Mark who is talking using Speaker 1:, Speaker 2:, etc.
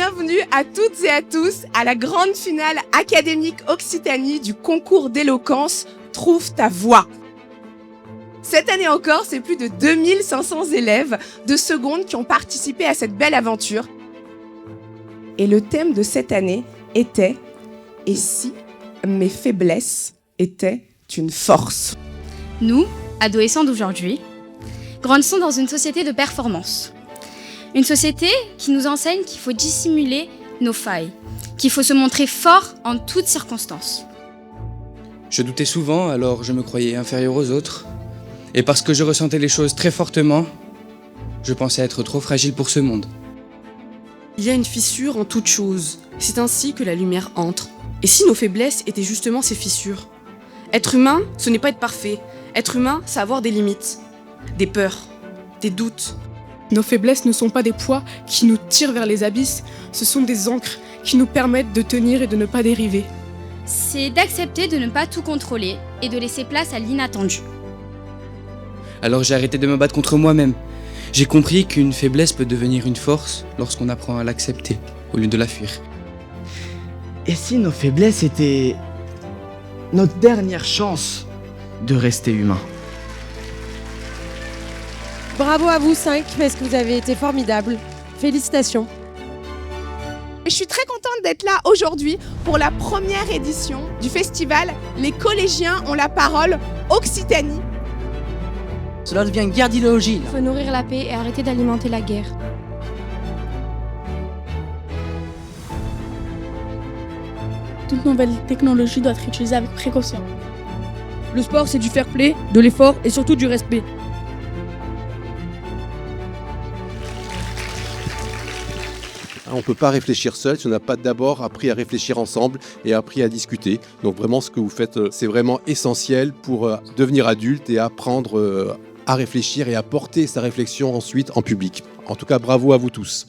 Speaker 1: bienvenue à toutes et à tous à la grande finale académique Occitanie du concours d'éloquence Trouve ta voix. Cette année encore, c'est plus de 2500 élèves de seconde qui ont participé à cette belle aventure. Et le thème de cette année était « Et si mes faiblesses étaient une force ?»
Speaker 2: Nous, adolescents d'aujourd'hui, grandissons dans une société de performance. Une société qui nous enseigne qu'il faut dissimuler nos failles, qu'il faut se montrer fort en toutes circonstances.
Speaker 3: Je doutais souvent, alors je me croyais inférieur aux autres. Et parce que je ressentais les choses très fortement, je pensais être trop fragile pour ce monde.
Speaker 4: Il y a une fissure en toute chose. C'est ainsi que la lumière entre. Et si nos faiblesses étaient justement ces fissures ? Être humain, ce n'est pas être parfait. Être humain, c'est avoir des limites, des peurs, des doutes.
Speaker 5: Nos faiblesses ne sont pas des poids qui nous tirent vers les abysses, ce sont des ancres qui nous permettent de tenir et de ne pas dériver.
Speaker 2: C'est d'accepter de ne pas tout contrôler et de laisser place à l'inattendu.
Speaker 3: Alors j'ai arrêté de me battre contre moi-même. J'ai compris qu'une faiblesse peut devenir une force lorsqu'on apprend à l'accepter au lieu de la fuir.
Speaker 6: Et si nos faiblesses étaient notre dernière chance de rester humain?
Speaker 7: Bravo à vous 5 parce que vous avez été formidables. Félicitations.
Speaker 1: Je suis très contente d'être là aujourd'hui pour la première édition du festival Les collégiens ont la parole Occitanie.
Speaker 8: Cela devient une guerre d'idéologie.
Speaker 9: Il faut nourrir la paix et arrêter d'alimenter la guerre.
Speaker 10: Toute nouvelle technologie doit être utilisée avec précaution.
Speaker 11: Le sport, c'est du fair play, de l'effort et surtout du respect.
Speaker 12: On ne peut pas réfléchir seul si on n'a pas d'abord appris à réfléchir ensemble et appris à discuter. Donc vraiment, ce que vous faites, c'est vraiment essentiel pour devenir adulte et apprendre à réfléchir et à porter sa réflexion ensuite en public. En tout cas, bravo à vous tous.